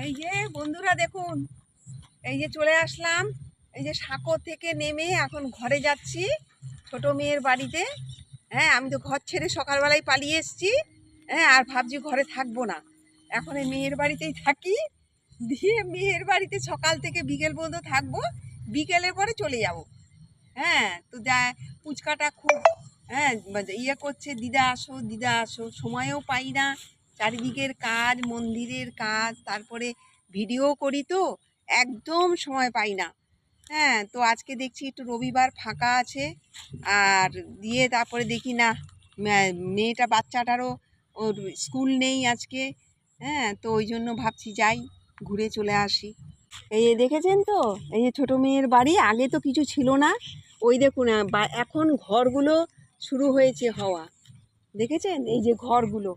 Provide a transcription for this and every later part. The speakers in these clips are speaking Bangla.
এই যে বন্ধুরা দেখুন, এই যে চলে আসলাম, এই যে সাঁকো থেকে নেমে এখন ঘরে যাচ্ছি ছোট মেয়ের বাড়িতে। হ্যাঁ, আমি তো ঘর ছেড়ে সকালবেলায় পালিয়ে এসেছি। হ্যাঁ, আর ভাবছি ঘরে থাকবো না, এখন এই মেয়ের বাড়িতেই থাকি। দিয়ে মেয়ের বাড়িতে সকাল থেকে বিকেল পর্যন্ত থাকবো, বিকেলের পরে চলে যাব। হ্যাঁ, তো যা ফুচকাটা খুব ইয়ে করছে, দিদা আসো দিদা আসো, সময়ও পাই না। চারিদিকের কাজ, মন্দিরের কাজ, তারপরে ভিডিও করি তো একদম সময় পাই না। হ্যাঁ, তো আজকে দেখছি একটু রবিবার ফাঁকা আছে, আর দিয়ে তারপরে দেখি না মেয়েটা বাচ্চাটারও ওর স্কুল নেই আজকে। হ্যাঁ, তো ওই জন্য ভাবছি যাই, ঘুরে চলে আসি। এই যে দেখেছেন তো, এই যে ছোটো মেয়ের বাড়ি, আগে তো কিছু ছিল না। ওই দেখুন এখন ঘরগুলো শুরু হয়েছে হওয়া, দেখেছেন? এই যে ঘরগুলো,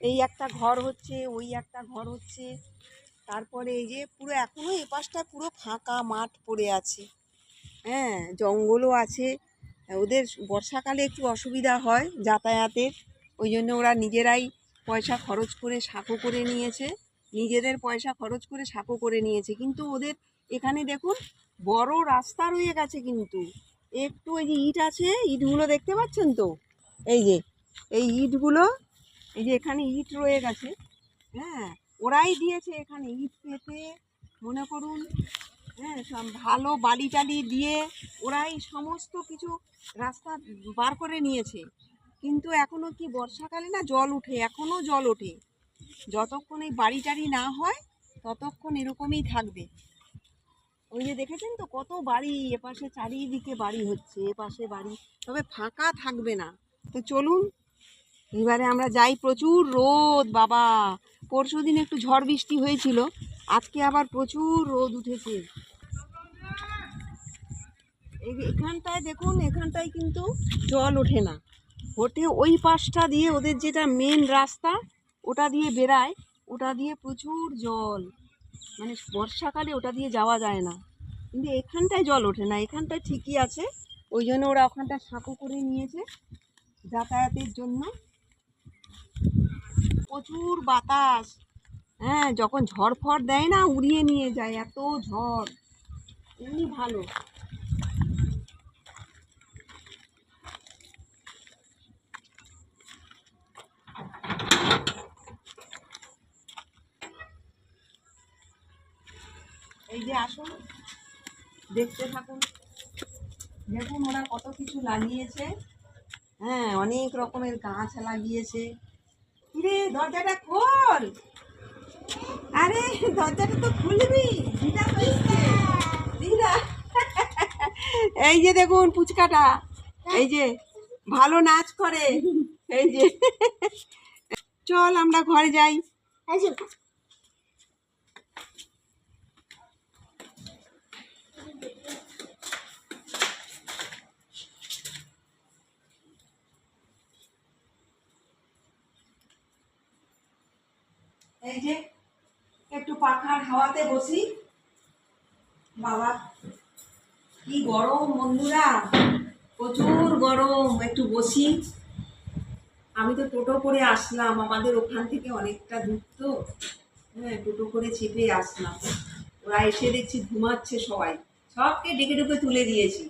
এই একটা ঘর হচ্ছে, ওই একটা ঘর হচ্ছে, তারপরে এই যে পুরো এখনও এ পাশটা পুরো ফাঁকা মাঠ পড়ে আছে। হ্যাঁ, জঙ্গলও আছে। ওদের বর্ষাকালে একটু অসুবিধা হয় যাতায়াতের, ওই জন্য ওরা নিজেরাই পয়সা খরচ করে সাঁকো করে নিয়েছে, নিজেদের পয়সা খরচ করে সাঁকো করে নিয়েছে। কিন্তু ওদের এখানে দেখুন বড় রাস্তা রয়ে গেছে, কিন্তু একটু এই যে ইট আছে, ইটগুলো দেখতে পাচ্ছেন তো, এই যে এই ইটগুলো, এই যে এখানে ইট রয়ে গেছে। হ্যাঁ, ওরাই দিয়েছে এখানে ইট পেতে, মনে করুন। হ্যাঁ, সব ভালো বালি টালি দিয়ে ওরাই সমস্ত কিছু রাস্তা বার করে নিয়েছে। কিন্তু এখনও কি বর্ষাকালে না জল উঠে, এখনও জল ওঠে। যতক্ষণ এই বাড়ি টাড়ি না হয় ততক্ষণ এরকমই থাকবে। ওই যে দেখেছেন তো কত বাড়ি, এপাশে চারিদিকে বাড়ি হচ্ছে, এপাশে বাড়ি, তবে ফাঁকা থাকবে না। তো চলুন এবারে আমরা যাই। প্রচুর রোদ বাবা, পরশুদিন একটু ঝড় বৃষ্টি হয়েছিল, আজকে আবার প্রচুর রোদ উঠেছে। এখানটায় দেখুন, এখানটায় কিন্তু জল ওঠে না, ওঠে ওই পাশটা দিয়ে, ওদের যেটা মেন রাস্তা ওটা দিয়ে বেরায়, ওটা দিয়ে প্রচুর জল, মানে বর্ষাকালে ওটা দিয়ে যাওয়া যায় না। কিন্তু এখানটায় জল ওঠে না, এখানটায় ঠিকই আছে। ওই জন্য ওরা ওখানটা সাঁকো করে নিয়েছে যাতায়াতের জন্য। প্রচুর বাতাস। হ্যাঁ, যখন ঝড় ফড় দেয় না উড়িয়ে নিয়ে যায়, এত ঝড়। এমনি ভালো। এই যে আসুন, দেখতে থাকুন, দেখুন ওরা কত কিছু লাগিয়েছে। হ্যাঁ, অনেক রকমের গাছ লাগিয়েছে। কিরে, দরজাটা খোল। আরে দরজাটা তো খুলবি, দিদা তো এসছে, দিদা। এই যে দেখুন পুচকাটা, এই যে ভালো নাচ করে, এই যে। চল আমরা ঘরে যাই। এই যে একটু পাখার হাওয়াতে বসি। বাবা কি গরম বন্ধুরা, প্রচুর গরম। একটু বসি। আমি তো টোটো করে আসলাম, আমাদের ওখান থেকে অনেকটা দূর তো। হ্যাঁ, টোটো করে চেপে আসলাম। ওরা এসে দেখছি ঘুমাচ্ছে সবাই, সবকে ডেকে ডেকে তুলে দিয়েছি,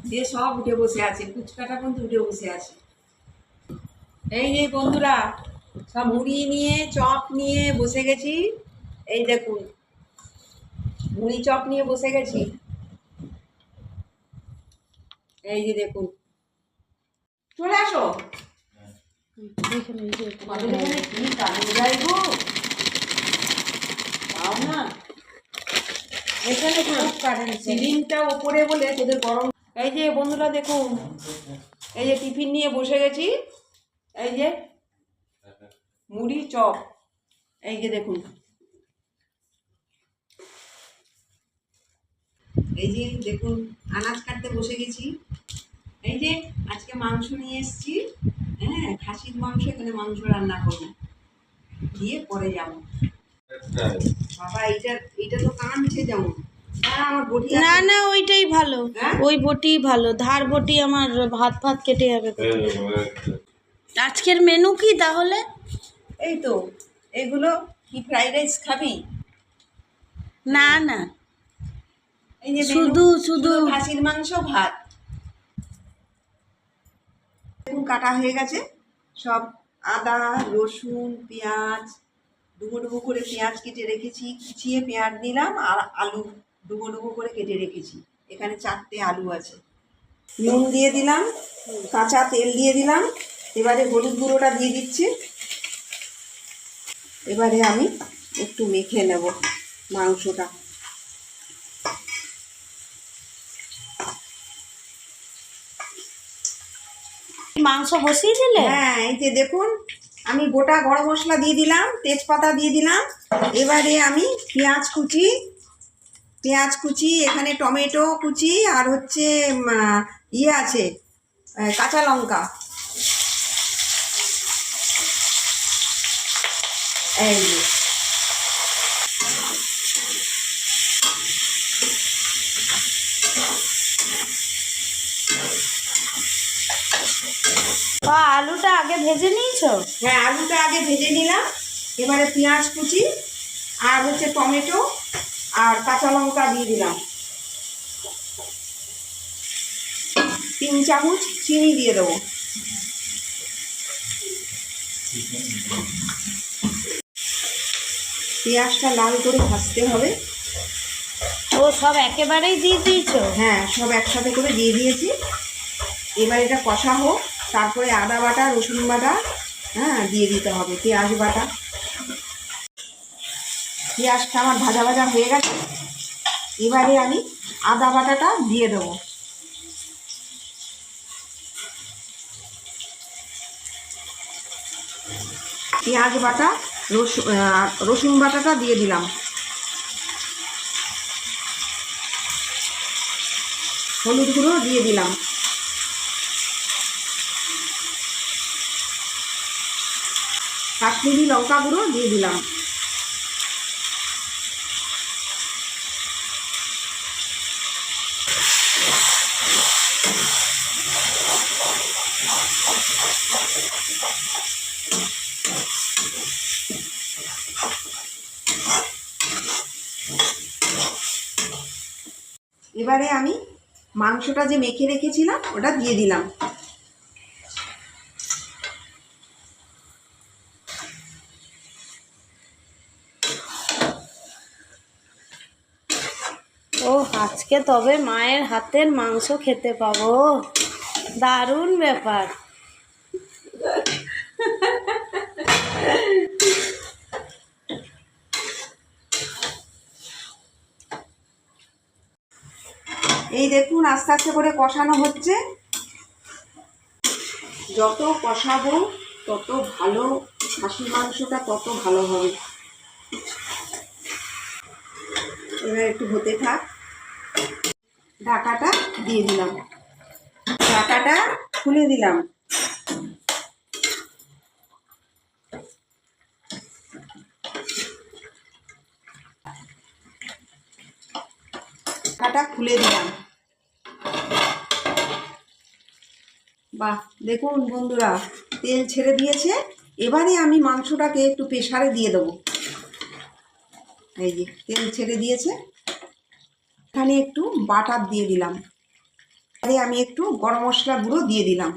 দিয়ে সব উঠে বসে আছে, ফুচকাটা কিন্তু উঠে বসে আছে। এই যে বন্ধুরা, সব মুড়ি নিয়ে চপ নিয়ে বসে গেছি। এই দেখুন মুড়ি চপ নিয়ে বসে গেছি। এই যে দেখুন, চলে আসো। তোমাদের এখানে কি কাজে যায় গো, পাও না এখানে খুব কারেন্ট, সিলিংটা ওপরে বলে তোদের গরম। এই যে বন্ধুরা দেখুন, এই যে টিফিন নিয়ে বসে গেছি। এই যে মুড়ি চপ, এই যে দেখুন, এই যে দেখুন আনাজ কাটতে বসে গেছি। এই যে আজকে মাংস নিয়ে এসেছি। হ্যাঁ, খাসির মাংস, এখানে মাংস রান্না করবো, দিয়ে পরে যাবো। বাবা এইটা তো কানছে যেমন। না না, ওইটাই ভালো। ওই বটি ভালো, ধার বটি আমার ভাত ভাত কেটে যাবে। আজকের মেনু কি তাহলে? এই তো এগুলো কি, ফ্রাইড রাইস খাবি? না না, এই যে শুধু শুধু খাসির মাংস ভাত দেখুন কাটা হয়ে গেছে সব। আদা রসুন পেঁয়াজ ডুবো ডুবো করে পেঁয়াজ কেটে রেখেছি, কুচিয়ে পেঁয়াজ নিলাম, আর আলু ডুবো ডুবো করে কেটে রেখেছি। এখানে 4টে আলু আছে। নুন দিয়ে দিলাম, কাঁচা তেল দিয়ে দিলাম। এবারে হলুদ গুঁড়োটা দিয়ে দিচ্ছি। এবারে আমি একটু মেখে নেব মাংসটা। মাংস বসিয়ে দিলে? হ্যাঁ, এই যে দেখুন আমি গোটা গরম মশলা দিয়ে দিলাম, তেজপাতা দিয়ে দিলাম। এবারে আমি পেঁয়াজ কুচি, এখানে টমেটো কুচি, আর হচ্ছে ইয়ে আছে কাঁচা লঙ্কা, এই যে আলুটা আগে ভেজে নিয়েছো? হ্যাঁ, আলুটা আগে ভেজে নিলাম। এবারে পেঁয়াজ কুচি আর হচ্ছে টমেটো আর কাঁচা লঙ্কা দিয়ে দিলাম। 3 চামচ চিনি দিয়ে দেবো। পেঁয়াজটা লাল করে ভাজতে হবে। ও সব একেবারেই দিয়ে দিয়েছো? হ্যাঁ, সব একসাথে করে দিয়ে দিয়েছি। এবার এটা কষা হোক, তারপরে আদা বাটা রসুন বাটা দিয়ে দিতে হবে, পেঁয়াজ বাটা। পেঁয়াজটা আমার ভাজা ভাজা হয়ে গেছে। এবারে আমি আদা বাটাটা দিয়ে দেবো। পেঁয়াজ বাটা রসুন বাটাটা দিয়ে দিলাম। হলুদ গুঁড়ো দিয়ে দিলাম। কাশ্মীরি লঙ্কা গুঁড়ো দিয়ে দিলাম। এবারে আমি মাংসটা যে মেখে রেখেছিলাম ওটা দিয়ে দিলাম। ও আজকে তবে মায়ের হাতের মাংস খেতে পাবো, দারুণ ব্যাপার। এই দেখুন আস্তে আস্তে করে কষানো হচ্ছে। যত কষাবো তত ভালো, খাসির মাংসটা তত ভালো হবে। এবার একটু হতে থাক। ঢাকাটা দিয়ে দিলাম, ঢাকাটা খুলে দিলাম। ঢাকাটা খুলে দিলাম। বাহ, দেখুন বন্ধুরা তেল ছেড়ে দিয়েছে। এবারে আমি মাংসটাকে একটু প্রেসারে দিয়ে দেবো। এই যে তেল ছেড়ে দিয়েছে। এখানে একটু বাটার দিয়ে দিলাম। এবারে আমি একটু গরম মশলা গুঁড়ো দিয়ে দিলাম।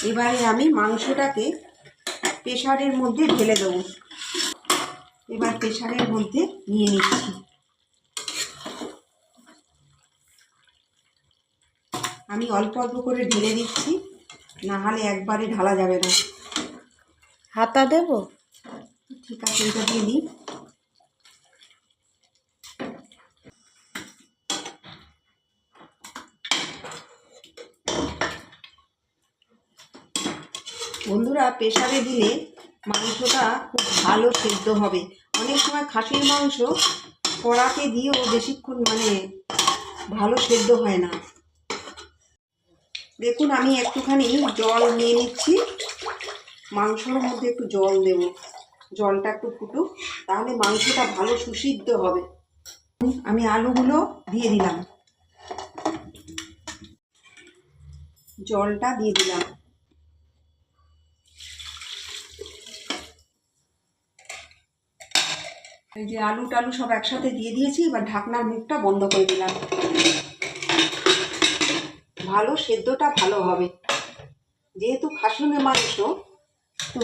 এবারে আমি মাংসটাকে প্রেসারের মধ্যে ঢেলে দেবো। এবার প্রেসারের মধ্যে নিয়ে নিচ্ছি। আমি অল্প অল্প করে ঢেলে দিচ্ছি, না হলে একবারে ঢালা যাবে না। হাতা দেবো? ঠিক আছে, এটা দিয়ে দিই। বন্ধুরা প্রেসারে দিলে মাংসটা খুব ভালো সেদ্ধ হবে। অনেক সময় খাসির মাংস কড়াতে দিয়েও বেশিক্ষণ ভালো সেদ্ধ হয় না। দেখুন আমি একটুখানি জল নিয়ে নিচ্ছি। মাংসর মধ্যে একটু জল দেব, জলটা একটু ফুটুক, তাহলে মাংসটা ভালো সুসিদ্ধ হবে। আমি আলুগুলো দিয়ে দিলাম। জলটা দিয়ে দিলাম। এই যে আলু টালু সব একসাথে দিয়ে দিয়েছি, এবার ঢাকনার মুখটা বন্ধ করে দিলাম। ভালো সেদ্ধটা ভালো হবে, যেহেতু খাসুনের মাংস তো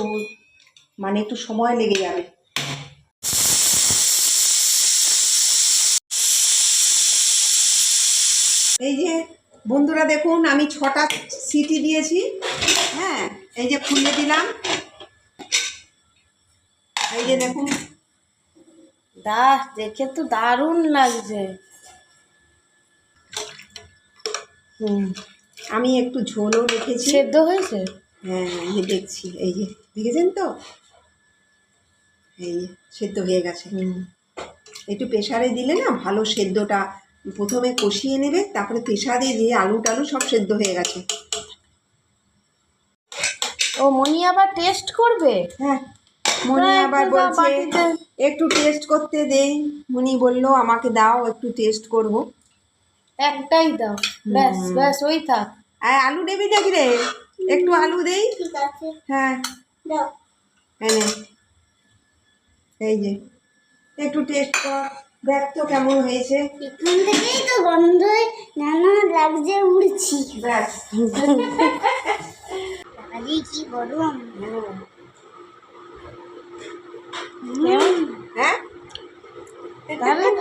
মানে একটু সময় লেগে যাবে। এই যে বন্ধুরা দেখুন, আমি 6টা সিটি দিয়েছি। হ্যাঁ, এই যে খুলে দিলাম, এই যে দেখুন। দেখে তো দারুণ লাগছে। আমি একটু ঝোলও রেখেছি। সেদ্ধ হয়েছে? হ্যাঁ হ্যাঁ, এই যে দেখছি, এই যে দেখেছেন তো, এই যে সেদ্ধ হয়ে গেছে। একটু প্রেসারে দিলে না ভালো সেদ্ধটা, প্রথমে কষিয়ে নেবে, তারপরে প্রেসারে দিয়ে আলু টালু সব সেদ্ধ হয়ে গেছে। ও মনি আবার টেস্ট করবে? হ্যাঁ, মনি আবার বলছে একটু টেস্ট করতে দেই। মনি বললো আমাকে দাও, একটু টেস্ট করব। একটাই দাও, ব্যাস ব্যাস, ওই থাক। আর আলু দেবি নাকি রে? একটু আলু দেই। ঠিক আছে, হ্যাঁ দাও। এনে, এই যে একটু টেস্ট কর, দেখ তো কেমন হয়েছে। এখান থেকেই তো গন্ধই নানা লাগছে, উড়ছি। ব্যাস। আরে কি গরম! হ্যাঁ, দারুণ।